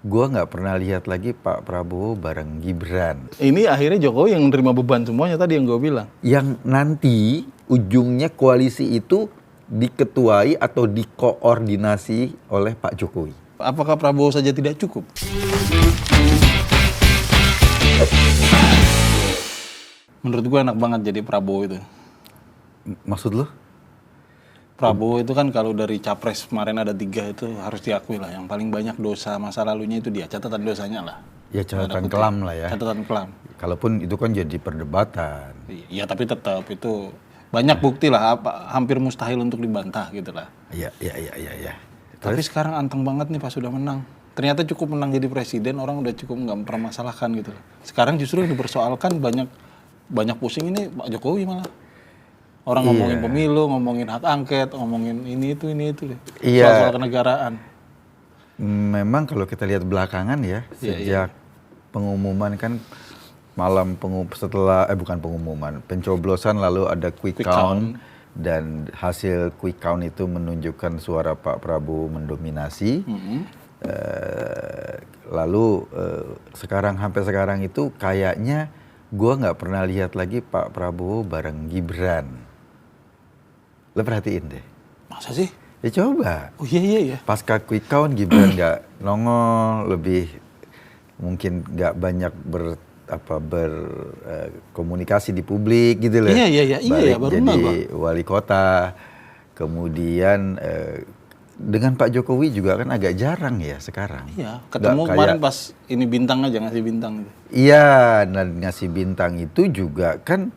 Gua nggak pernah lihat lagi Pak Prabowo bareng Gibran. Ini akhirnya Jokowi yang menerima beban semuanya tadi yang gue bilang. Yang nanti ujungnya koalisi itu diketuai atau dikoordinasi oleh Pak Jokowi. Apakah Prabowo saja tidak cukup? Menurut gue enak banget jadi Prabowo itu. Maksud lo? Prabowo itu kan kalau dari capres kemarin ada 3 itu harus diakui lah. Yang paling banyak dosa masa lalunya itu dia, catatan dosanya lah. Ya catatan kelam lah ya. Catatan kelam. Kalaupun itu kan jadi perdebatan. Ya tapi tetap itu banyak bukti lah, hampir mustahil untuk dibantah gitu lah. Iya. Tapi sekarang anteng banget nih pas sudah menang. Ternyata cukup menang jadi presiden, orang udah cukup nggak mempermasalahkan gitu loh. Sekarang justru yang dipersoalkan banyak pusing ini Pak Jokowi malah. Orang ngomongin pemilu, ngomongin hak angket, ngomongin ini itu. Iya. Soal-soal kenegaraan. Memang kalau kita lihat belakangan ya, sejak pengumuman kan bukan pengumuman, pencoblosan lalu ada quick count. Dan hasil quick count itu menunjukkan suara Pak Prabowo mendominasi. Lalu sampai sekarang itu kayaknya gua nggak pernah lihat lagi Pak Prabowo bareng Gibran. Lo perhatiin deh. Masa sih? Ya coba. Oh iya. Pasca quick count Gibran nggak nongol, lebih mungkin nggak banyak berkomunikasi di publik gitu loh. Iya, baru jadi wali kota. Kemudian dengan Pak Jokowi juga kan agak jarang ya sekarang. Iya, ketemu kemarin pas ini bintang aja, ngasih bintang gitu. Iya, dan ngasih bintang itu juga kan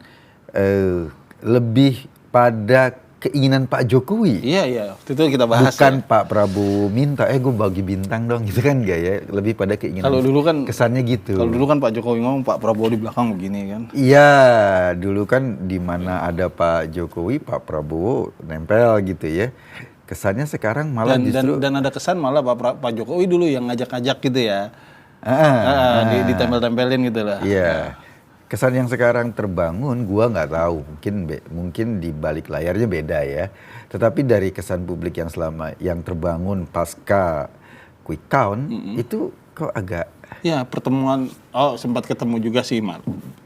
lebih pada keinginan Pak Jokowi. Iya, waktu itu kita bahas. Bukan ya. Pak Prabowo minta, gue bagi bintang dong, gitu kan enggak ya? Lebih pada keinginan. Kalau dulu kan kesannya gitu. Kalau dulu kan Pak Jokowi ngomong, Pak Prabowo di belakang begini kan. Iya, dulu kan di mana ada Pak Jokowi, Pak Prabowo nempel gitu ya. Kesannya sekarang malah justru dan ada kesan malah Pak Jokowi dulu yang ngajak-ngajak gitu ya. Ditempel-tempelin gitu lah. Iya. Kesan yang sekarang terbangun, gua nggak tahu, mungkin di balik layarnya beda ya. Tetapi dari kesan publik yang terbangun pasca quick count itu kok agak. Ya pertemuan, sempat ketemu juga sih,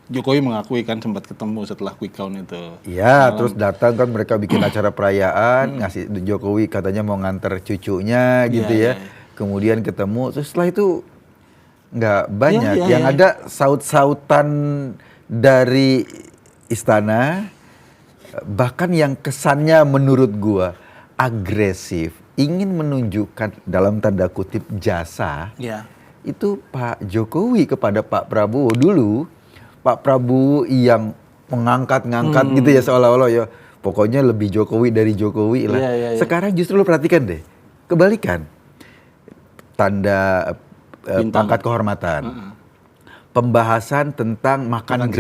Jokowi mengakui kan sempat ketemu setelah quick count itu. Iya, terus datang kan mereka bikin acara perayaan, ngasih Jokowi katanya mau nganter cucunya gitu ya. Kemudian ketemu, terus setelah itu nggak banyak. Yang ada saut-sautan dari istana, bahkan yang kesannya menurut gua agresif, ingin menunjukkan dalam tanda kutip jasa. Itu Pak Jokowi kepada Pak Prabowo. Dulu Pak Prabowo yang mengangkat-ngangkat gitu ya, seolah-olah ya pokoknya lebih Jokowi dari Jokowi lah. Sekarang justru lo perhatikan deh, kebalikan. Tanda pangkat kehormatan. Pembahasan tentang makan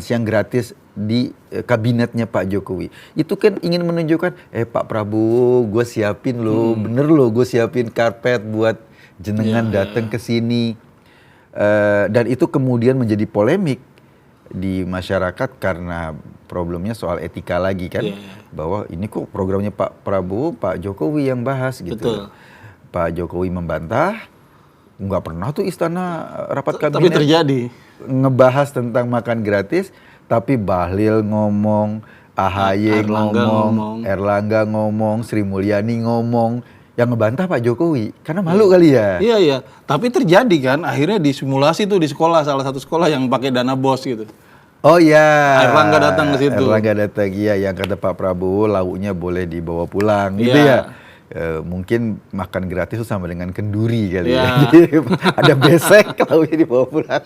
siang gratis di kabinetnya Pak Jokowi. Itu kan ingin menunjukkan, Pak Prabowo, gue siapin lo, bener lo, gue siapin karpet buat jenengan datang ke sini. Dan itu kemudian menjadi polemik di masyarakat karena problemnya soal etika lagi kan. Bahwa ini kok programnya Pak Prabowo, Pak Jokowi yang bahas gitu. Betul. Pak Jokowi membantah, nggak pernah tuh istana rapat kabinet. Tapi terjadi. Ngebahas tentang makan gratis, tapi Bahlil ngomong, AHY ngomong, Erlangga ngomong, Sri Mulyani ngomong, yang ngebantah Pak Jokowi. Karena malu kali ya. Iya. Tapi terjadi kan, akhirnya disimulasi tuh di sekolah, salah satu sekolah yang pakai dana BOS gitu. Oh iya. Erlangga datang ke situ. Erlangga datang, iya, yang kata Pak Prabowo lauknya boleh dibawa pulang gitu ya. Mungkin makan gratis itu sama dengan kenduri kali ya. Jadi ada besek lauknya dibawa pulang.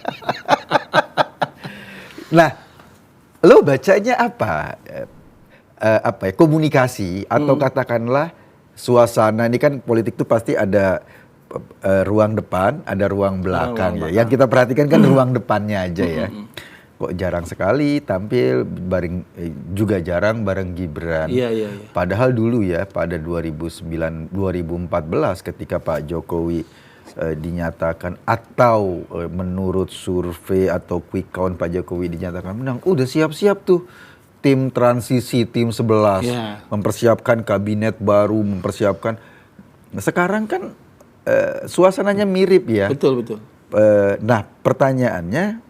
Nah, lo bacanya apa? Komunikasi atau katakanlah suasana, ini kan politik itu pasti ada ruang depan, ada ruang belakang ya. Yang kita perhatikan kan ruang depannya aja ya. Kok jarang sekali tampil juga jarang bareng Gibran. Iya. Padahal dulu ya pada 2014 ketika Pak Jokowi dinyatakan atau menurut survei atau quick count Pak Jokowi dinyatakan menang, udah siap-siap tuh tim transisi, tim 11 mempersiapkan kabinet baru, mempersiapkan. Nah, sekarang kan suasananya mirip ya. Betul, betul. Nah, pertanyaannya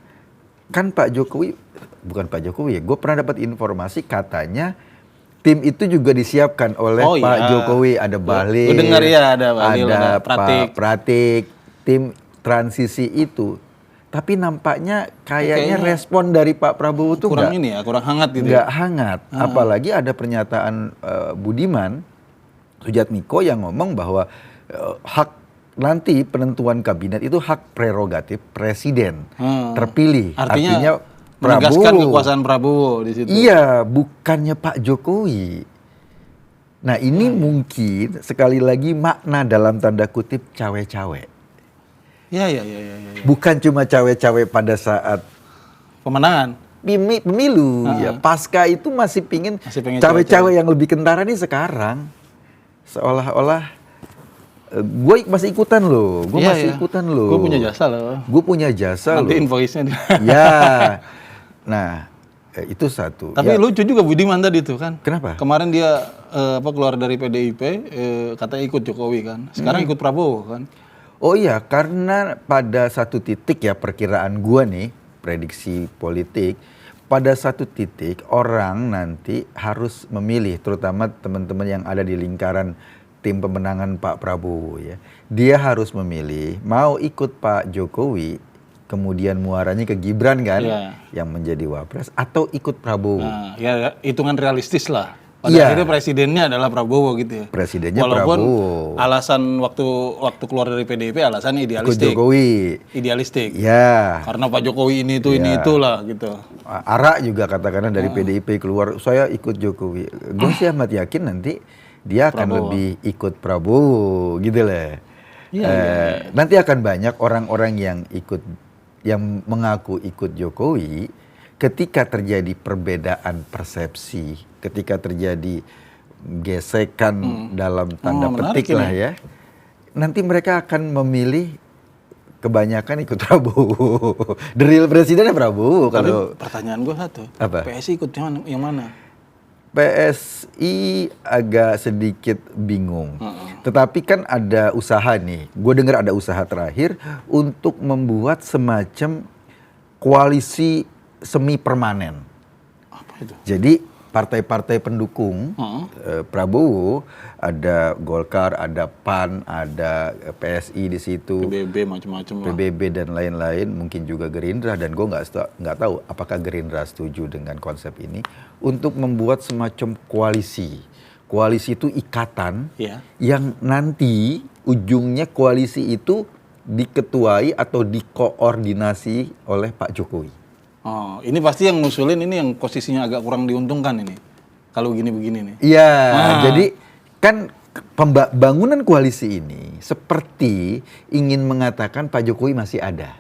kan Pak Jokowi, bukan Pak Jokowi ya, gue pernah dapat informasi katanya tim itu juga disiapkan oleh Pak Jokowi. Ada Bahlil, gue dengar ya, ada Bahlil, ada Pak Pratik, tim transisi itu. Tapi nampaknya kayaknya respon dari Pak Prabowo tuh kurang kurang hangat gitu. Nggak hangat. Apalagi ada pernyataan Budiman Sujatmiko yang ngomong bahwa hak nanti penentuan kabinet itu hak prerogatif presiden terpilih. Artinya menegaskan kekuasaan Prabowo di situ. Iya, bukannya Pak Jokowi. Nah, ini mungkin sekali lagi makna dalam tanda kutip cawe-cawe. Ya. Bukan cuma cawe-cawe pada saat pemenangan pemilu ya. Pasca itu masih pengen cawe-cawe yang lebih kentara nih sekarang. Seolah-olah gue masih ikutan loh, gue punya jasa loh. Gue punya jasa nanti loh. invoice-nya. Ya, nah itu satu. Tapi lucu juga Budiman tadi tuh kan. Kenapa? Kemarin dia keluar dari PDIP, katanya ikut Jokowi kan. Sekarang ikut Prabowo kan. Oh iya, karena pada satu titik ya perkiraan gue nih, prediksi politik, pada satu titik orang nanti harus memilih, terutama teman-teman yang ada di lingkaran tim pemenangan Pak Prabowo ya. Dia harus memilih mau ikut Pak Jokowi, kemudian muaranya ke Gibran kan, yang menjadi wapres, atau ikut Prabowo. Nah, ya hitungan realistis lah. Pada akhirnya presidennya adalah Prabowo gitu ya. Presidennya walaupun Prabowo. Alasan waktu keluar dari PDIP alasannya idealistik. Ikut Jokowi. Idealistik. Ya. Karena Pak Jokowi ini itulah gitu. Ara juga katakanlah dari PDIP keluar, saya ikut Jokowi. Gue sih amat yakin nanti dia akan lebih ikut Prabowo gitu lah. Nanti akan banyak orang-orang yang mengaku ikut Jokowi ketika terjadi perbedaan persepsi, ketika terjadi gesekan dalam tanda petik lah ya. Nanti mereka akan memilih kebanyakan ikut Prabowo. The real presidennya Prabowo. Kalau pertanyaan gue satu, apa? PSI ikut yang mana? PSI agak sedikit bingung. Tetapi kan ada usaha nih. Gue dengar ada usaha terakhir untuk membuat semacam koalisi semi permanen. Apa itu? Jadi partai-partai pendukung Prabowo, ada Golkar, ada PAN, ada PSI di situ, PBB macam-macam lah. PBB dan lain-lain, mungkin juga Gerindra, dan gue nggak tahu apakah Gerindra setuju dengan konsep ini untuk membuat semacam koalisi. Koalisi itu ikatan yang nanti ujungnya koalisi itu diketuai atau dikoordinasi oleh Pak Jokowi. Oh, ini pasti yang ngusulin ini yang posisinya agak kurang diuntungkan ini. Kalau begini nih. Iya, jadi kan bangunan koalisi ini seperti ingin mengatakan Pak Jokowi masih ada.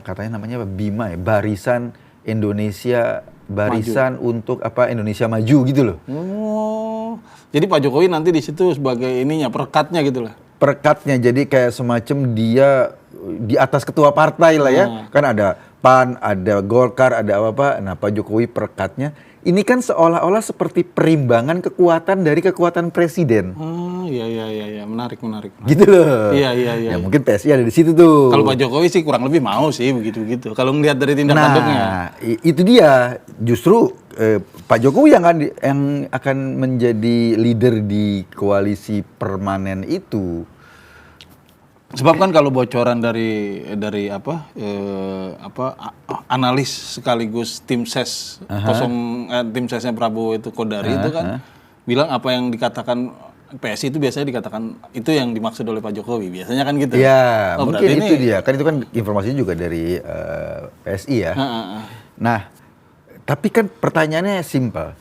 Katanya namanya BIMA ya, Barisan Indonesia, Barisan untuk Indonesia Maju gitu loh. Oh, jadi Pak Jokowi nanti di situ sebagai perekatnya gitu lah. Perekatnya, jadi kayak semacam dia di atas ketua partai lah ya. Kan ada PAN, ada Golkar, ada apa. Nah, Pak Jokowi perekatnya. Ini kan seolah-olah seperti perimbangan kekuatan dari kekuatan presiden. Iya. Menarik. Gitu loh. Iya. Ya mungkin PSI ada di situ tuh. Kalau Pak Jokowi sih kurang lebih mau sih begitu. Kalau ngelihat dari tindak tanduknya. Nah, itu dia. Justru Pak Jokowi yang akan menjadi leader di koalisi permanen itu. Sebab kan kalau bocoran dari analis sekaligus tim ses tim sesnya Prabowo itu Kodari itu kan bilang apa yang dikatakan PSI itu biasanya dikatakan itu yang dimaksud oleh Pak Jokowi, biasanya kan gitu. Ya, mungkin itu dia. Kan itu kan informasinya juga dari PSI ya. Nah, tapi kan pertanyaannya simpel.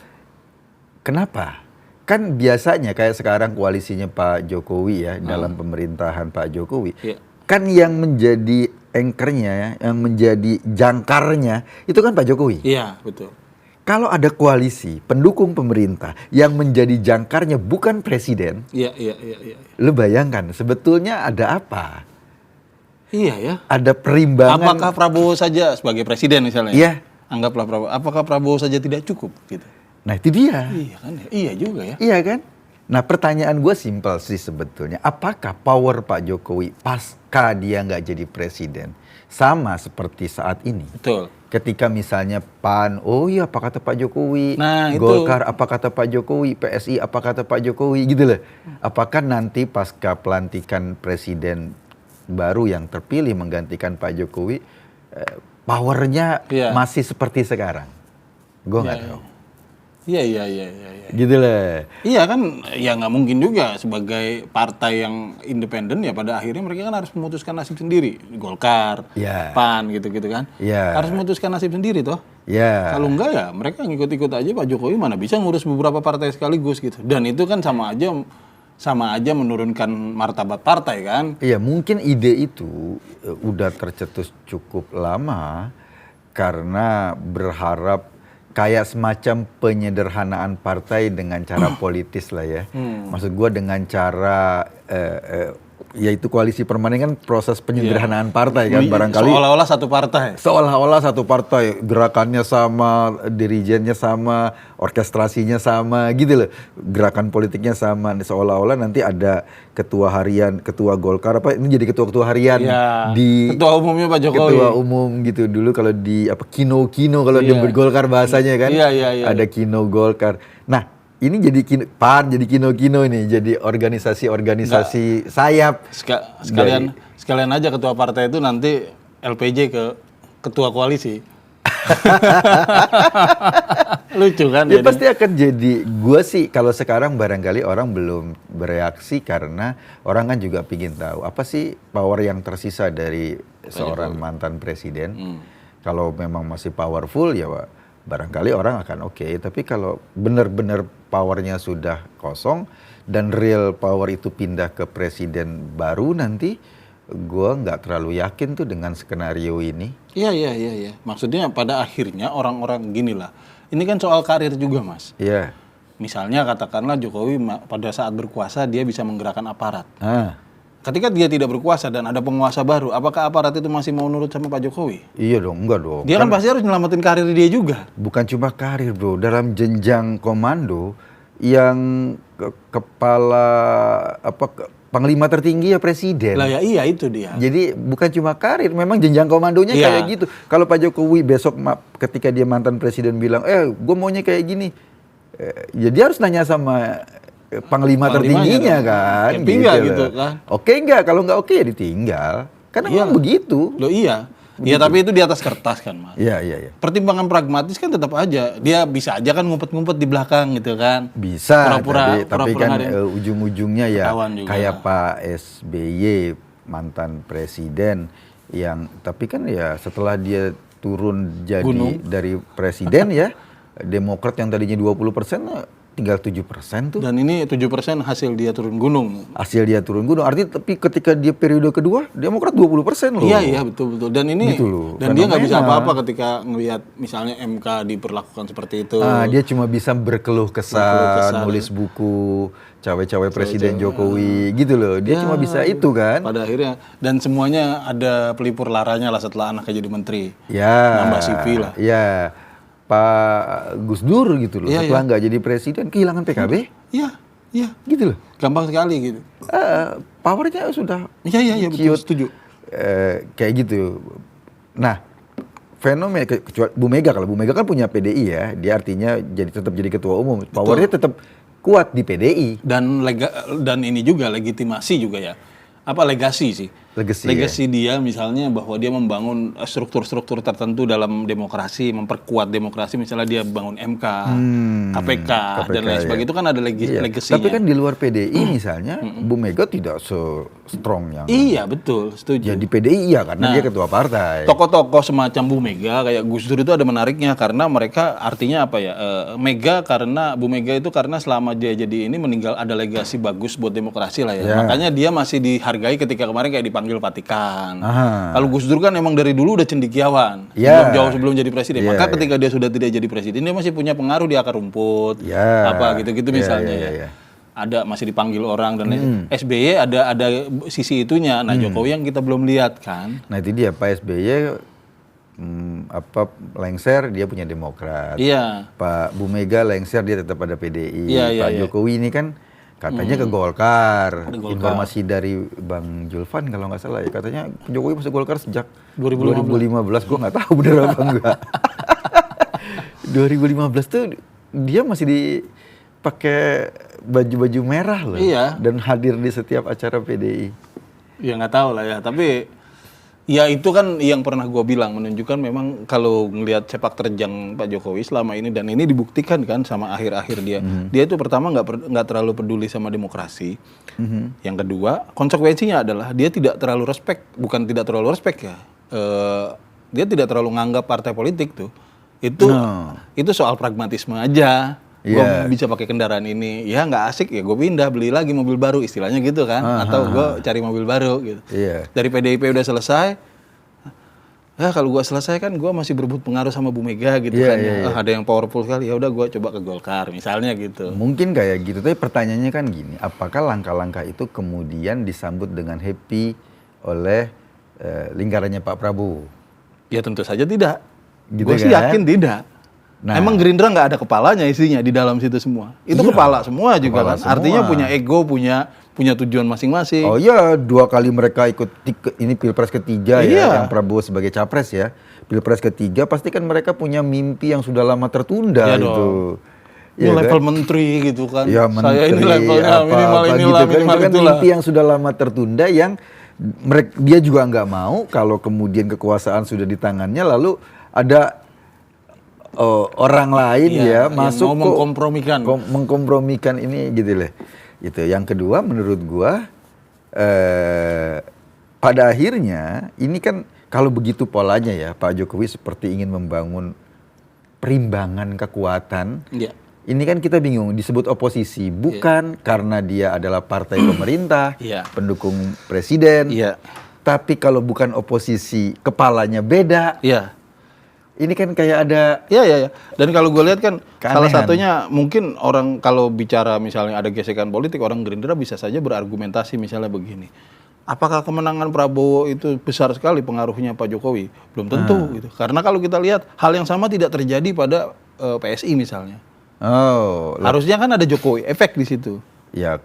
Kenapa? Kan biasanya kayak sekarang koalisinya Pak Jokowi ya, dalam pemerintahan Pak Jokowi. Kan yang menjadi anchor-nya, yang menjadi jangkarnya itu kan Pak Jokowi. Iya, betul. Kalau ada koalisi pendukung pemerintah yang menjadi jangkarnya bukan presiden. Iya. Lu bayangkan sebetulnya ada apa? Iya ya. Ada perimbangan. Apakah Prabowo saja sebagai presiden misalnya? Iya. Anggaplah Prabowo. Apakah Prabowo saja tidak cukup gitu? Nah, itu dia. Iya kan? Iya juga ya. Iya kan? Nah pertanyaan gue simpel sih sebetulnya. Apakah power Pak Jokowi pasca dia nggak jadi presiden sama seperti saat ini? Betul. Ketika misalnya PAN, oh iya apa kata Pak Jokowi, Nah, itu. Golkar apa kata Pak Jokowi, PSI apa kata Pak Jokowi, gitu loh. Apakah nanti pasca pelantikan presiden baru yang terpilih menggantikan Pak Jokowi, powernya Iya. masih seperti sekarang? Gue nggak Iya, tahu. Iya. Gitu lah. Iya kan, ya nggak mungkin juga sebagai partai yang independen ya pada akhirnya mereka kan harus memutuskan nasib sendiri. Golkar, Iya. PAN gitu-gitu kan. Iya. Harus memutuskan nasib sendiri toh. Ya. Kalau enggak ya mereka ngikut-ikut aja Pak Jokowi mana bisa ngurus beberapa partai sekaligus gitu. Dan itu kan sama aja menurunkan martabat partai kan. Iya, mungkin ide itu udah tercetus cukup lama karena berharap kayak semacam penyederhanaan partai dengan cara politis lah ya. Maksud gua dengan cara yaitu koalisi permanen kan proses penyederhanaan partai kan barangkali. Seolah-olah satu partai. Seolah-olah satu partai, gerakannya sama, dirijennya sama, orkestrasinya sama, gitu loh. Gerakan politiknya sama, seolah-olah nanti ada ketua harian, ketua Golkar apa ini jadi ketua-ketua harian Ya, di ketua umumnya Pak Jokowi. ketua umum gitu dulu kalau di apa kino kalau di Iya. Golkar bahasanya kan. Iya. Ada kino Golkar. Nah, ini jadi PAN jadi kino ini jadi organisasi sayap. Sekalian aja ketua partai itu nanti LPJ ke ketua koalisi. Lucu kan? Ya pasti akan jadi. Gue sih kalau sekarang barangkali orang belum bereaksi karena orang kan juga pingin tahu apa sih power yang tersisa dari seorang mantan presiden. Kalau memang masih powerful ya Pak, barangkali orang akan oke. Tapi kalau benar-benar powernya sudah kosong dan real power itu pindah ke presiden baru nanti, gue nggak terlalu yakin tuh dengan skenario ini. Iya. Maksudnya pada akhirnya orang-orang gini lah. Ini kan soal karir juga Mas. Iya. Misalnya katakanlah Jokowi pada saat berkuasa dia bisa menggerakkan aparat. Ah, Ketika dia tidak berkuasa dan ada penguasa baru, apakah aparat itu masih mau nurut sama Pak Jokowi? iya dong, enggak dong. Dia kan pasti harus nyelamatin karir dia juga. Bukan cuma karir bro, dalam jenjang komando yang kepala panglima tertinggi ya presiden. Lah ya iya itu dia. Jadi bukan cuma karir, memang jenjang komandonya Iya. kayak gitu. Kalau Pak Jokowi besok ketika dia mantan presiden bilang, gue maunya kayak gini, ya dia harus nanya sama panglima tertingginya kan. Happy nggak gitu kan? Oke nggak? Kalau nggak oke ya ditinggal. Karena memang begitu. Loh iya. Ya tapi itu di atas kertas kan Mas. Iya. Pertimbangan pragmatis kan tetap aja. Dia bisa aja kan ngumpet-ngumpet di belakang gitu kan. Bisa, Pura-pura tapi kan nggak ada- ujung-ujungnya ya Ketahuan juga. kayak Pak SBY mantan presiden yang tapi kan ya setelah dia turun jadi Gunung. dari presiden ya Demokrat yang tadinya 20% tinggal 7% tuh Dan ini 7% hasil dia turun gunung. hasil dia turun gunung. Artinya tapi ketika dia periode kedua Demokrat 20% loh. Iya betul. Dan ini Gitu loh, dan dia nggak bisa fenomena. apa-apa ketika ngelihat misalnya MK diperlakukan seperti itu. Dia cuma bisa berkeluh kesah, nulis buku, cawe-cawe Presiden Jokowi gitu loh. Dia cuma bisa itu kan. Pada akhirnya dan semuanya ada pelipur laranya lah setelah anaknya jadi menteri. Ya. Nambah CV lah. Ya. Pak Gus Dur gitu loh. Iya, Setelah nggak jadi presiden kehilangan PKB. Iya. Gitu loh. Gampang sekali gitu. Powernya sudah Iya betul ciut. setuju. Kayak gitu. Nah, fenomena kecuali Bu Mega, kalau Bu Mega kan punya PDI ya, dia artinya tetap jadi ketua umum. Powernya tetap kuat di PDI. Dan ini juga legitimasi juga ya. Apa legasi sih? Legasi dia misalnya bahwa dia membangun struktur-struktur tertentu dalam demokrasi, memperkuat demokrasi, misalnya dia bangun MK, KPK dan lain sebagainya. Itu kan ada legasinya. Tapi kan di luar PDI misalnya Bu Mega tidak se-strong yang Iya betul, setuju. ya di PDI iya karena dia ketua partai. Tokoh-tokoh semacam Bu Mega kayak Gus Dur itu ada menariknya karena mereka artinya apa ya? Mega karena Bu Mega itu karena selama dia jadi ini meninggal ada legasi bagus buat demokrasi lah ya. Makanya dia masih dihargai ketika kemarin kayak dipanggil Vatikan. Kalau Gus Dur kan emang dari dulu udah cendekiawan. Jauh sebelum jadi presiden. Maka ketika dia sudah tidak jadi presiden dia masih punya pengaruh di akar rumput. Apa gitu-gitu misalnya ya. Ada masih dipanggil orang dan SBY ada sisi itunya. Nah, Jokowi yang kita belum lihat kan. Nah, itu dia Pak SBY lengser dia punya Demokrat. Iya. Pak Bu Mega lengser dia tetap ada PDI. Iya. Jokowi ini kan Katanya ke Golkar. Golkar. Informasi dari Bang Julvan kalau nggak salah ya, katanya Jokowi masuk Golkar sejak 2015. 2015. Gue nggak tahu bener apa enggak. 2015 tuh dia masih dipakai baju-baju merah loh. Iya. Dan hadir di setiap acara PDI. Ya nggak tahu lah ya, tapi ya itu kan yang pernah gue bilang, menunjukkan memang kalau ngelihat sepak terjang Pak Jokowi selama ini, dan ini dibuktikan kan sama akhir-akhir dia. Dia itu pertama nggak terlalu peduli sama demokrasi. Yang kedua, konsekuensinya adalah dia tidak terlalu respect, bukan tidak terlalu respect ya. Dia tidak terlalu nganggap partai politik tuh. Itu soal pragmatisme aja. Gue bisa pakai kendaraan ini, ya nggak asik ya gue pindah beli lagi mobil baru, istilahnya gitu kan, atau gue cari mobil baru gitu. Dari PDIP udah selesai, ya kalau gue selesai kan gue masih berebut pengaruh sama Bu Mega gitu kan. Ada yang powerful sekali, ya udah gue coba ke Golkar misalnya gitu. Mungkin kayak gitu, tapi pertanyaannya kan gini, apakah langkah-langkah itu kemudian disambut dengan happy oleh lingkarannya Pak Prabowo? Ya tentu saja tidak. Gitu Gue sih kan? yakin tidak. Nah, emang Gerindra nggak ada kepalanya isinya di dalam situ semua. Itu kepala semua juga kepala kan. semua. Artinya punya ego, punya tujuan masing-masing. Oh iya, 2 kali mereka ikut ini Pilpres ketiga ya, yang Prabowo sebagai capres ya. Pilpres ketiga pasti kan mereka punya mimpi yang sudah lama tertunda itu. Ini level menteri gitu kan. Ya, menteri, saya ini levelnya minimal inilah, gitu kan. minimal Itu kan itulah. mimpi yang sudah lama tertunda yang dia juga nggak mau kalau kemudian kekuasaan sudah di tangannya lalu ada orang lain masuk mengkompromikan ini gitu loh. Itu yang kedua menurut gua pada akhirnya ini kan kalau begitu polanya ya Pak Jokowi seperti ingin membangun perimbangan kekuatan. Ini kan kita bingung disebut oposisi bukan karena dia adalah partai pemerintah, pendukung presiden. Tapi kalau bukan oposisi kepalanya beda. Ini kan kayak ada... Ya. Dan kalau gue lihat kan salah satunya mungkin orang kalau bicara misalnya ada gesekan politik, orang Gerindra bisa saja berargumentasi misalnya begini. Apakah kemenangan Prabowo itu besar sekali pengaruhnya Pak Jokowi? Belum tentu gitu. Karena kalau kita lihat hal yang sama tidak terjadi pada PSI misalnya. Harusnya kan ada Jokowi efek di situ. Ya,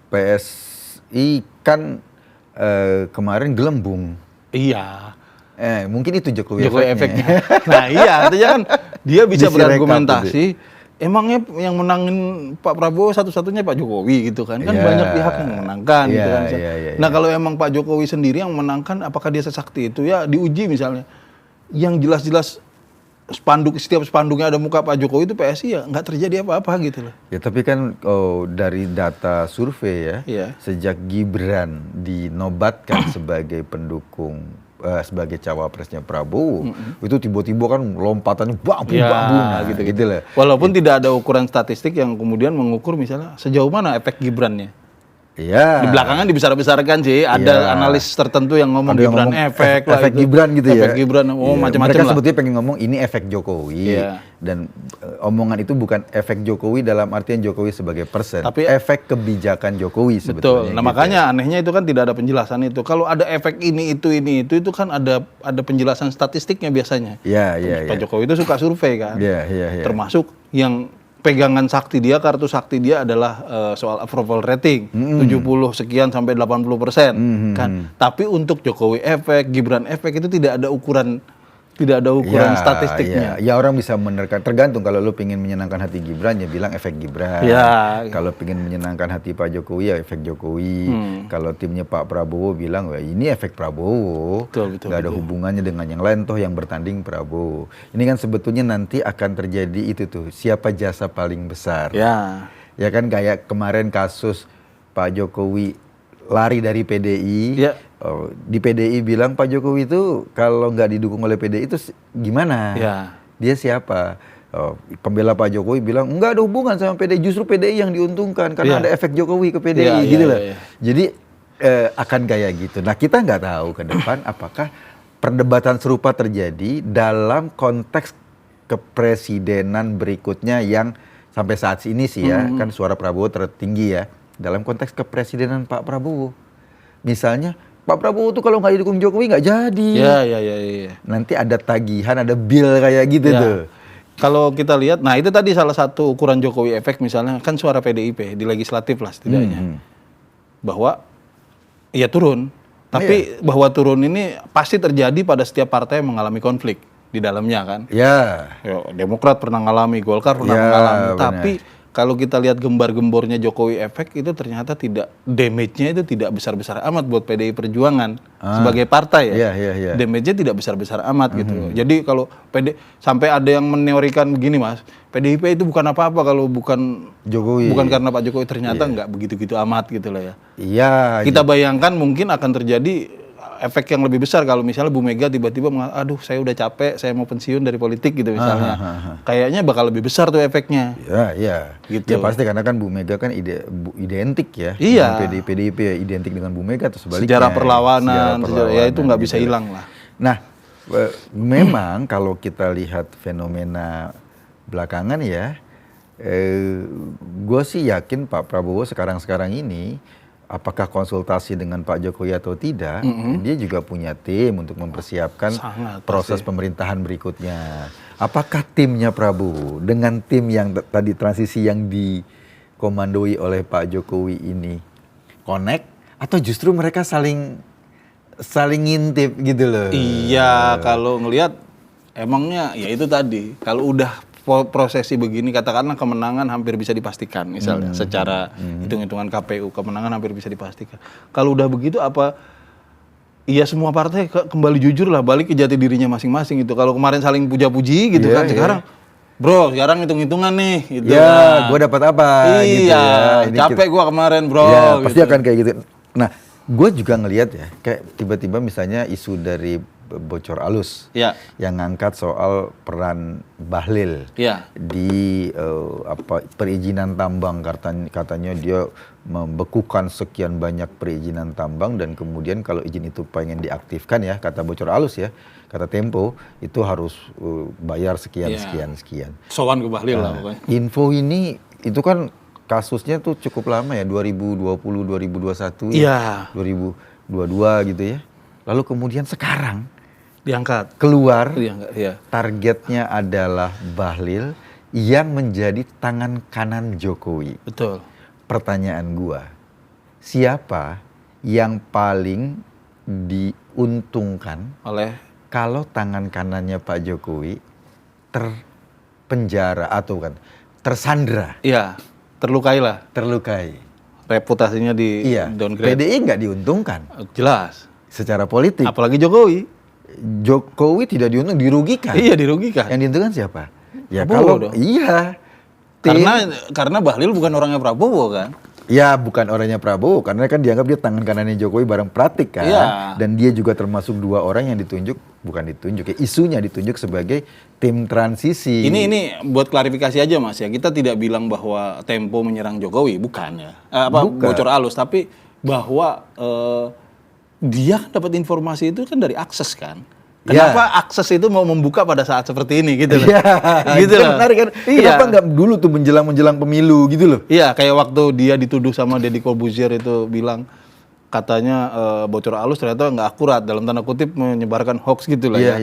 PSI kan kemarin gelembung. Iya. Mungkin itu Jokowi efeknya. Nah iya, artinya kan dia bisa berargumentasi. Emangnya yang menangin Pak Prabowo satu-satunya Pak Jokowi gitu kan? Kan banyak pihak yang menangkan gitu kan. Nah kalau emang Pak Jokowi sendiri yang menangkan, apakah dia sesakti itu? Ya diuji misalnya. Yang jelas-jelas setiap spanduknya ada muka Pak Jokowi itu PSI ya nggak terjadi apa-apa gitu loh. Ya tapi kan dari data survei sejak Gibran dinobatkan sebagai pendukung sebagai cawapresnya Prabowo, itu tiba-tiba kan lompatannya bambu-bambu gitu lah. Walaupun tidak ada ukuran statistik yang kemudian mengukur misalnya sejauh mana efek Gibrannya. Di belakangan dibesar-besarkan sih, ada analis tertentu yang ngomong Gibran efek Gibran gitu ya. Efek Gibran, macam-macam lah. Mereka sebetulnya pengen ngomong ini efek Jokowi. Dan omongan itu bukan efek Jokowi dalam artian Jokowi sebagai person, tapi efek kebijakan Jokowi sebetulnya. Betul. Nah makanya anehnya itu kan tidak ada penjelasan itu. Kalau ada efek ini itu kan ada penjelasan statistiknya biasanya. Pak Jokowi itu suka survei kan. Termasuk yang pegangan sakti dia, kartu sakti dia adalah soal approval rating 70 sekian sampai 80% kan. Tapi untuk Jokowi efek, Gibran efek itu tidak ada ukuran statistiknya. Ya orang bisa menerka, tergantung kalau lu pengen menyenangkan hati Gibran ya bilang efek Gibran. Kalau pengen menyenangkan hati Pak Jokowi ya efek Jokowi. Kalau timnya Pak Prabowo bilang wah ini efek Prabowo. Gak ada hubungannya dengan yang lain, toh yang bertanding Prabowo. Ini kan sebetulnya nanti akan terjadi itu tuh, siapa jasa paling besar. Ya kan kayak kemarin kasus Pak Jokowi lari dari PDI. Di PDI bilang Pak Jokowi itu kalau nggak didukung oleh PDI itu gimana? Dia siapa? Pembela Pak Jokowi bilang nggak ada hubungan sama PDI, justru PDI yang diuntungkan karena ada efek Jokowi ke PDI gitu loh. Jadi akan kayak gitu. Nah kita nggak tahu ke depan apakah perdebatan serupa terjadi dalam konteks kepresidenan berikutnya yang sampai saat ini sih ya kan suara Prabowo tertinggi ya dalam konteks kepresidenan Pak Prabowo. Misalnya Pak Prabowo tuh kalau nggak didukung Jokowi nggak jadi. Nanti ada tagihan, ada bill kayak gitu tuh. Kalau kita lihat, nah itu tadi salah satu ukuran Jokowi efek misalnya kan suara PDIP di legislatif lah setidaknya. Bahwa ya turun. Tapi bahwa turun ini pasti terjadi pada setiap partai yang mengalami konflik di dalamnya kan. Ya. Demokrat pernah mengalami, Golkar pernah mengalami. Benar. Tapi kalau kita lihat gembar-gembornya Jokowi efek itu ternyata tidak, damage-nya itu tidak besar-besar amat buat PDI Perjuangan sebagai partai ya. Iya. Damage-nya tidak besar-besar amat gitu. Jadi kalau sampai ada yang meneorikan begini Mas, PDIP itu bukan apa-apa kalau bukan Jokowi. bukan karena Pak Jokowi, ternyata nggak begitu-gitu amat gitu lah ya. Iya. Kita bayangkan mungkin akan terjadi efek yang lebih besar kalau misalnya Bu Mega tiba-tiba aduh saya udah capek, saya mau pensiun dari politik gitu misalnya. Kayaknya bakal lebih besar tuh efeknya. Iya. Gitu. Ya pasti karena kan Bu Mega kan identik ya. Iya. Dengan PDIP ya identik dengan Bu Mega atau sebaliknya. Sejarah perlawanan, ya itu nggak bisa gitu. hilang lah. Nah, memang kalau kita lihat fenomena belakangan ya, gue sih yakin Pak Prabowo sekarang ini apakah konsultasi dengan Pak Jokowi atau tidak, dia juga punya tim untuk mempersiapkan proses pemerintahan berikutnya. Apakah timnya Prabowo dengan tim yang tadi transisi yang dikomandoi oleh Pak Jokowi ini connect atau justru mereka saling ngintip gitu loh? Iya, kalau ngelihat emangnya ya itu tadi, kalau udah prosesi begini katakanlah kemenangan hampir bisa dipastikan misalnya secara hitung-hitungan KPU kemenangan hampir bisa dipastikan. Kalau udah begitu apa iya semua partai kembali jujur lah, balik ke jati dirinya masing-masing gitu. Kalau kemarin saling puja-puji gitu kan, sekarang bro sekarang hitung-hitungan nih gitu. Ya, gue dapat apa gitu ya. Ini capek gue kemarin bro. Ya, pasti gitu. akan kayak gitu. Nah, gue juga ngelihat ya, kayak tiba-tiba misalnya isu dari Bocor Alus yang ngangkat soal peran Bahlil di perizinan tambang, katanya dia membekukan sekian banyak perizinan tambang dan kemudian kalau izin itu pengen diaktifkan ya, kata Bocor Alus ya, kata Tempo itu harus bayar sekian. Sowan ke Bahlil lah pokoknya. Info ini itu kan kasusnya tuh cukup lama ya, 2020 2021 2022 gitu ya. Lalu kemudian sekarang diangkat keluar targetnya adalah Bahlil yang menjadi tangan kanan Jokowi. Betul. Pertanyaan gua, siapa yang paling diuntungkan oleh kalau tangan kanannya Pak Jokowi terpenjara atau kan tersandra? Iya, terlukai. Reputasinya di downgrade. PDI nggak diuntungkan. Jelas. Secara politik. Apalagi Jokowi tidak diuntungkan, dirugikan. Iya, dirugikan. Yang diuntungkan siapa? Ya Prabowo kalau dong. Karena Bahlil bukan orangnya Prabowo kan? Ya bukan orangnya Prabowo, karena kan dianggap dia tangan kanannya Jokowi bareng Pratik kan. Dan dia juga termasuk 2 orang yang isunya ditunjuk sebagai tim transisi. Ini buat klarifikasi aja Mas ya, kita tidak bilang bahwa Tempo menyerang Jokowi, bukan ya. Bocor Alus, tapi bahwa dia kan dapat informasi itu kan dari akses kan. Kenapa akses itu mau membuka pada saat seperti ini gitu loh. Gitu loh. Menarik kan. Kenapa nggak dulu tuh menjelang pemilu gitu loh. Iya, kayak waktu dia dituduh sama Deddy Corbuzier itu bilang katanya Bocor Alus ternyata nggak akurat, dalam tanda kutip menyebarkan hoax gitu lah ya.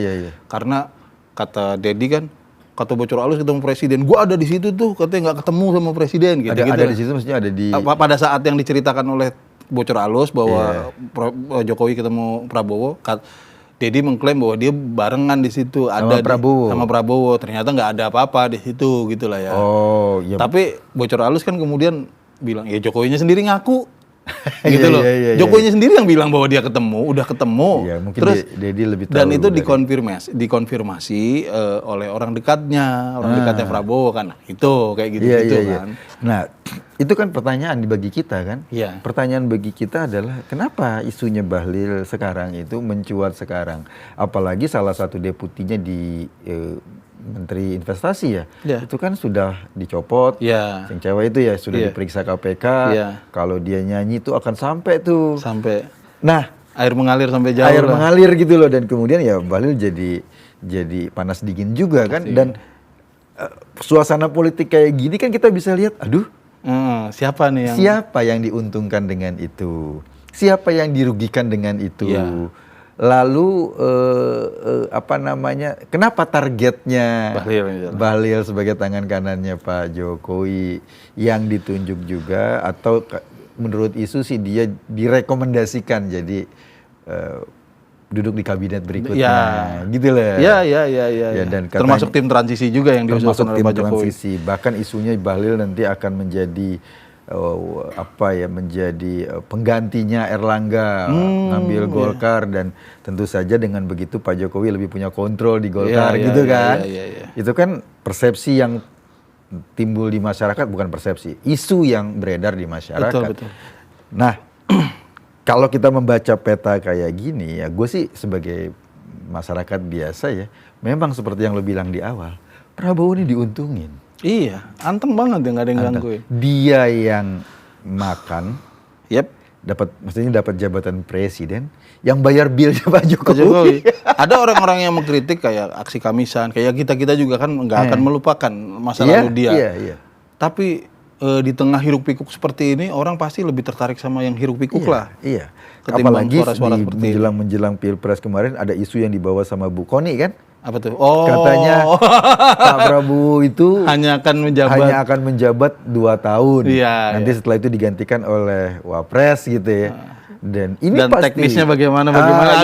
Karena kata Deddy kan, kata Bocor Alus ketemu presiden, gua ada di situ tuh, katanya nggak ketemu sama presiden gitu. Ada di situ, maksudnya ada di pada saat yang diceritakan oleh Bocor Alus bahwa Jokowi ketemu Prabowo, Deddy mengklaim bahwa dia barengan di situ sama Prabowo. Ternyata nggak ada apa-apa di situ gitulah ya. Tapi Bocor Alus kan kemudian bilang ya Jokowinya sendiri ngaku gitu loh. Jokowinya sendiri yang bilang bahwa dia udah ketemu. Mungkin terus Deddy lebih tahu. Dan itu dikonfirmasi oleh orang dekatnya Prabowo kan. Itu kayak gitu kan. Nah, itu kan pertanyaan bagi kita kan. Pertanyaan bagi kita adalah kenapa isunya Bahlil sekarang itu mencuat sekarang. Apalagi salah satu deputinya di Menteri Investasi ya. Itu kan sudah dicopot. Yang cewek itu ya sudah diperiksa KPK. Kalau dia nyanyi itu akan sampai. Nah, air mengalir sampai jauh. Mengalir gitu loh, dan kemudian ya Bahlil jadi panas dingin juga kan. Dan suasana politik kayak gini kan kita bisa lihat, siapa nih siapa yang diuntungkan dengan itu? Siapa yang dirugikan dengan itu? Lalu apa namanya? Kenapa targetnya Bahlil sebagai tangan kanannya Pak Jokowi yang ditunjuk juga, atau menurut isu sih dia direkomendasikan jadi duduk di kabinet berikutnya, gitu lah. Ya. Dan termasuk tim transisi juga yang diusulkan oleh Pak Jokowi. Transisi. Bahkan isunya Bahlil nanti akan menjadi menjadi penggantinya Erlangga, ngambil Golkar, dan tentu saja dengan begitu Pak Jokowi lebih punya kontrol di Golkar, gitu kan. Itu kan persepsi yang timbul di masyarakat, bukan persepsi, isu yang beredar di masyarakat. Betul. Nah, kalau kita membaca peta kayak gini ya, gue sih sebagai masyarakat biasa ya, memang seperti yang lo bilang di awal, Prabowo ini diuntungin. Iya, anteng banget ya, nggak ada yang gangguin. Dia yang makan, maksudnya dapat jabatan presiden, yang bayar bilnya Pak Jokowi. Ada orang-orang yang mengkritik kayak aksi Kamisan, kayak kita juga kan nggak akan melupakan masa lalu dia. Iya. Tapi di tengah hiruk pikuk seperti ini, orang pasti lebih tertarik sama yang hiruk pikuk lah. Iya. Ketimbang Apalagi suara-suara seperti menjelang Pilpres kemarin ada isu yang dibawa sama Bu Koni kan? Apa tuh? Katanya Pak Prabowo itu hanya akan menjabat 2 tahun. Nanti setelah itu digantikan oleh Wapres gitu ya. Dan pasti teknisnya bagaimana?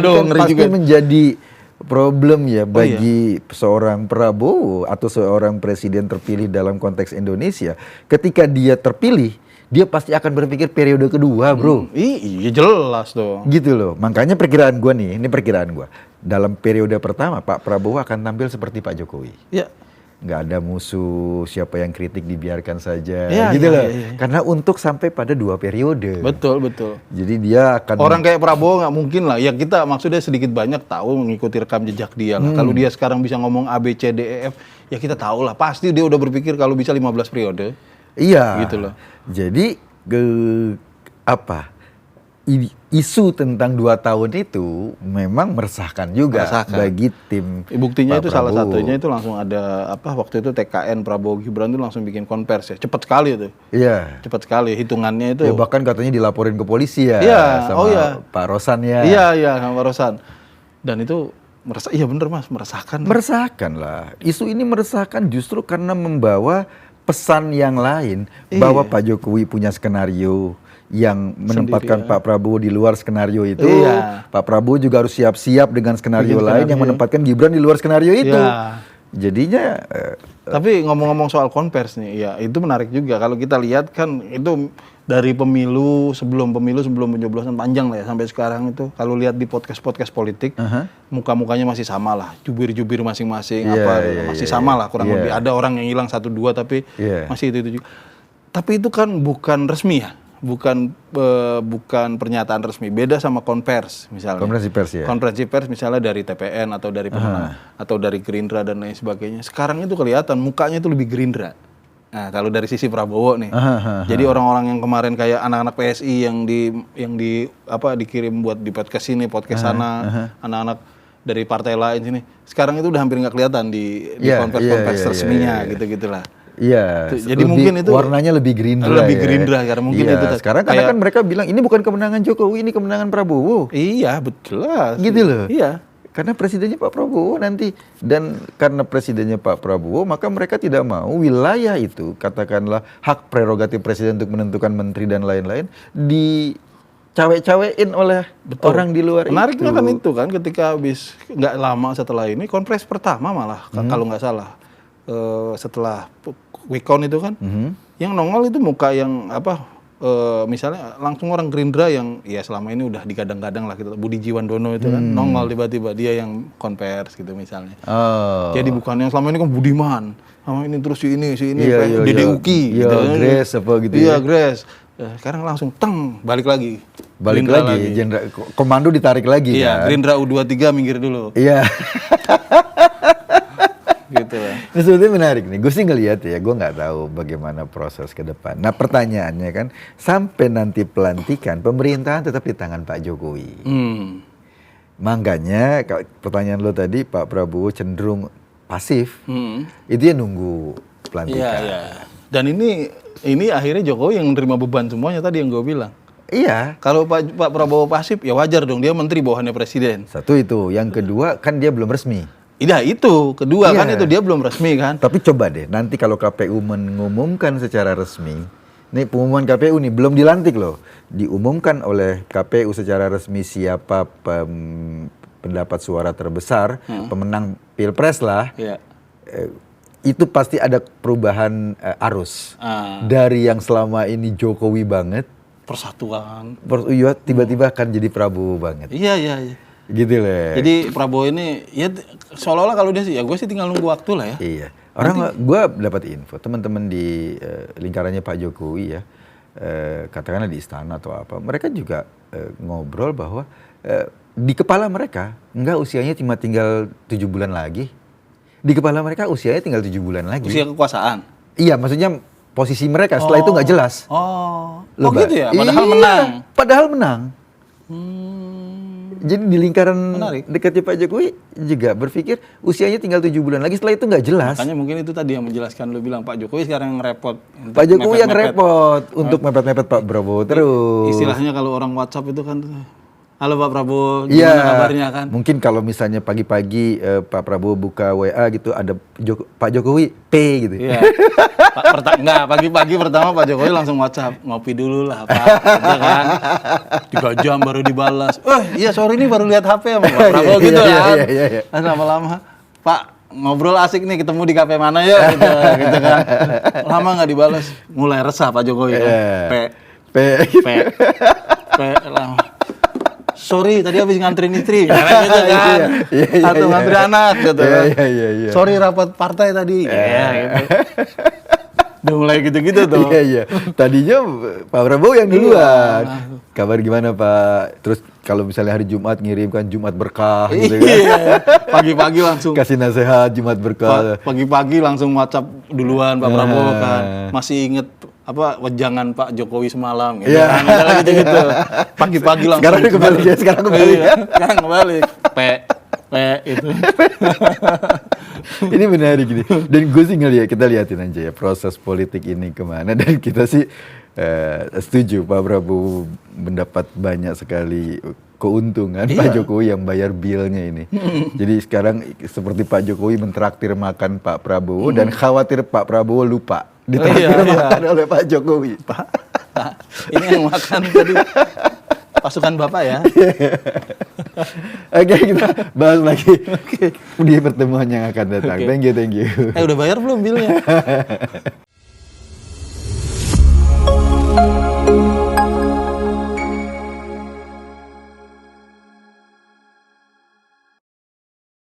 Aduh, kan ngeri juga. Menjadi problem ya bagi seorang Prabowo atau seorang presiden terpilih dalam konteks Indonesia. Ketika dia terpilih, dia pasti akan berpikir periode kedua, bro. Iya jelas dong. Gitu loh. Makanya perkiraan gue nih, ini perkiraan gue. Dalam periode pertama, Pak Prabowo akan tampil seperti Pak Jokowi. Iya. Nggak ada musuh, siapa yang kritik dibiarkan saja, gitu loh. Karena untuk sampai pada 2 periode. Betul. Jadi dia akan... Orang kayak Prabowo nggak mungkin lah. Ya kita maksudnya sedikit banyak tahu mengikuti rekam jejak dia lah. Kalau dia sekarang bisa ngomong A, B, C, D, E, F, ya kita tahu lah. Pasti dia udah berpikir kalau bisa 15 periode. Iya. Gitu loh. Jadi isu tentang 2 tahun itu memang meresahkan juga bagi tim. Buktinya Pak itu Prabowo. Salah satunya itu langsung ada waktu itu TKN Prabowo Gibran itu langsung bikin konversi. Cepat sekali itu. Iya. Cepat sekali hitungannya itu. Ya bahkan katanya dilaporin ke polisi ya. Sama Pak Rosan ya. Iya sama Pak Rosan. Dan itu iya bener Mas, meresahkan. Meresahkan lah. Isu ini meresahkan justru karena membawa pesan yang lain bahwa Pak Jokowi punya skenario yang menempatkan Pak Prabowo di luar skenario itu. Pak Prabowo juga harus siap-siap dengan skenario lain yang menempatkan Gibran di luar skenario itu. Jadinya tapi ngomong-ngomong soal konvers nih, ya itu menarik juga. Kalau kita lihat kan itu dari sebelum pencoblosan panjang lah ya sampai sekarang itu. Kalau lihat di podcast politik, muka-mukanya masih sama lah, jubir-jubir masing-masing masih sama lah kurang lebih. Ada orang yang hilang 1-2 tapi masih itu juga. Tapi itu kan bukan resmi ya. Bukan pernyataan resmi, beda sama konvers misalnya. Konferensi pers misalnya dari TPN atau dari pemenang atau dari Gerindra dan lain sebagainya. Sekarang itu kelihatan mukanya itu lebih Gerindra. Nah, kalau dari sisi Prabowo nih. Jadi orang-orang yang kemarin kayak anak-anak PSI yang dikirim buat di podcast sini, podcast sana, anak-anak dari partai lain sini. Sekarang itu udah hampir nggak kelihatan di konvers resminya gitu-gitulah. Iya, jadi mungkin itu warnanya lebih Gerindra. Karena mungkin itu sekarang karena kan mereka bilang ini bukan kemenangan Jokowi, ini kemenangan Prabowo. Iya, betul lah. Gitu loh. Iya. Karena presidennya Pak Prabowo nanti, dan karena presidennya Pak Prabowo, maka mereka tidak mau wilayah itu, katakanlah hak prerogatif presiden untuk menentukan menteri dan lain-lain, cawe-cawein oleh orang di luar. Menariknya kan itu kan ketika habis nggak lama setelah ini konferensi pertama malah kalau nggak salah setelah Wikon itu kan yang nongol itu muka yang misalnya langsung orang Gerindra yang ya selama ini udah digadang-gadang lah gitu, Budi Jiwandono itu kan nongol tiba-tiba dia yang konvers gitu misalnya. Jadi bukan yang selama ini kan Budiman sama ini terus si ini Dede Uki gitu. Grace apa gitu. Iya, Grace. Sekarang langsung balik lagi Jenderal komando ditarik lagi kan. Gerindra U23 minggir dulu. Iya. Gitu lah. Ini sebetulnya menarik nih, gue sih ngelihat ya, gue nggak tahu bagaimana proses ke depan. Nah pertanyaannya kan, sampai nanti pelantikan, pemerintahan tetap di tangan Pak Jokowi. Makanya pertanyaan lo tadi, Pak Prabowo cenderung pasif, itu ya nunggu pelantikan. Iya. Dan ini akhirnya Jokowi yang menerima beban semuanya tadi yang gue bilang. Iya. Kalau Pak Prabowo pasif, ya wajar dong, dia menteri bawahannya presiden. Satu itu. Yang kedua, kan dia belum resmi. Iya itu, kedua Iya. kan itu dia belum resmi kan. Tapi coba deh, nanti kalau KPU mengumumkan secara resmi, nih pengumuman KPU nih belum dilantik loh, diumumkan oleh KPU secara resmi siapa pendapat suara terbesar, pemenang pilpres lah, Iya. itu pasti ada perubahan arus dari yang selama ini Jokowi banget, Persatuan. iya, tiba-tiba akan jadi Prabowo banget, Iya, iya, iya. gitu lah. Jadi Prabowo ini ya seolah-olah kalau dia sih ya gue sih tinggal nunggu waktu lah ya. Iya. Orang gue dapat info teman-teman di lingkarannya Pak Jokowi ya, katakanlah di istana atau apa, mereka juga ngobrol bahwa di kepala mereka enggak usianya cuma tinggal 7 bulan lagi. Di kepala mereka usianya tinggal 7 bulan lagi. Usia kekuasaan. Iya, maksudnya posisi mereka setelah itu nggak jelas. Oh. Loh, Oh gitu ya. Padahal iya, menang. Padahal menang. Jadi di lingkaran Menarik. dekatnya Pak Jokowi juga berpikir usianya tinggal 7 bulan lagi, setelah itu nggak jelas. Makanya mungkin itu tadi yang menjelaskan lu bilang Pak Jokowi sekarang yang repot. untuk Pak Jokowi yang mepet-mepet. repot untuk mepet-mepet Pak Prabowo terus. Istilahnya kalau orang WhatsApp itu kan, halo Pak Prabowo, Iya. gimana kabarnya kan? Mungkin kalau misalnya pagi-pagi Pak Prabowo buka WA gitu ada Pak Jokowi P gitu. Iya. Enggak, pagi-pagi pertama Pak Jokowi langsung WhatsApp, ngopi dulu lah Pak, gitu kan. 3 jam baru dibalas. Iya sorry ini baru lihat HP sama Pak Prabowo gitu Iya, kan. iya. Terus lama-lama, Pak ngobrol asik nih ketemu di kafe mana ya gitu kan. Lama nggak dibalas, mulai resah Pak Jokowi kan. P. Lama. Sorry tadi habis nganterin istri, gitu kan. Iya, Atau iya. ngantri anak gitu Iya, kan. iya. Sorry rapat partai tadi. Iya gitu. Udah mulai gitu-gitu tuh. Iya. Tadinya Pak Prabowo yang duluan. Kabar gimana Pak? Terus kalau misalnya hari Jumat ngirimkan Jumat berkah gitu kan. Iya. Pagi-pagi langsung Kasih nasihat Jumat berkah. pagi-pagi langsung WhatsApp duluan Pak Prabowo kan. Masih inget apa wejangan Pak Jokowi semalam gitu Iya. kan. Misalnya gitu-gitu. Pagi-pagi langsung. Sekarang kembali ya, sekarang kembali ya. Sekarang kembali. Itu. Ini menarik gini. Dan gue sih kita liatin aja ya proses politik ini kemana. Dan kita sih setuju Pak Prabowo mendapat banyak sekali keuntungan. Pak Jokowi yang bayar bilnya ini. Jadi sekarang seperti Pak Jokowi mentraktir makan Pak Prabowo dan khawatir Pak Prabowo lupa ditraktir makan oleh Pak Jokowi. Nah, ini yang makan tadi pasukan Bapak ya. Oke, kita bahas lagi di pertemuan yang akan datang. Oke. Thank you. Udah bayar belum bilnya?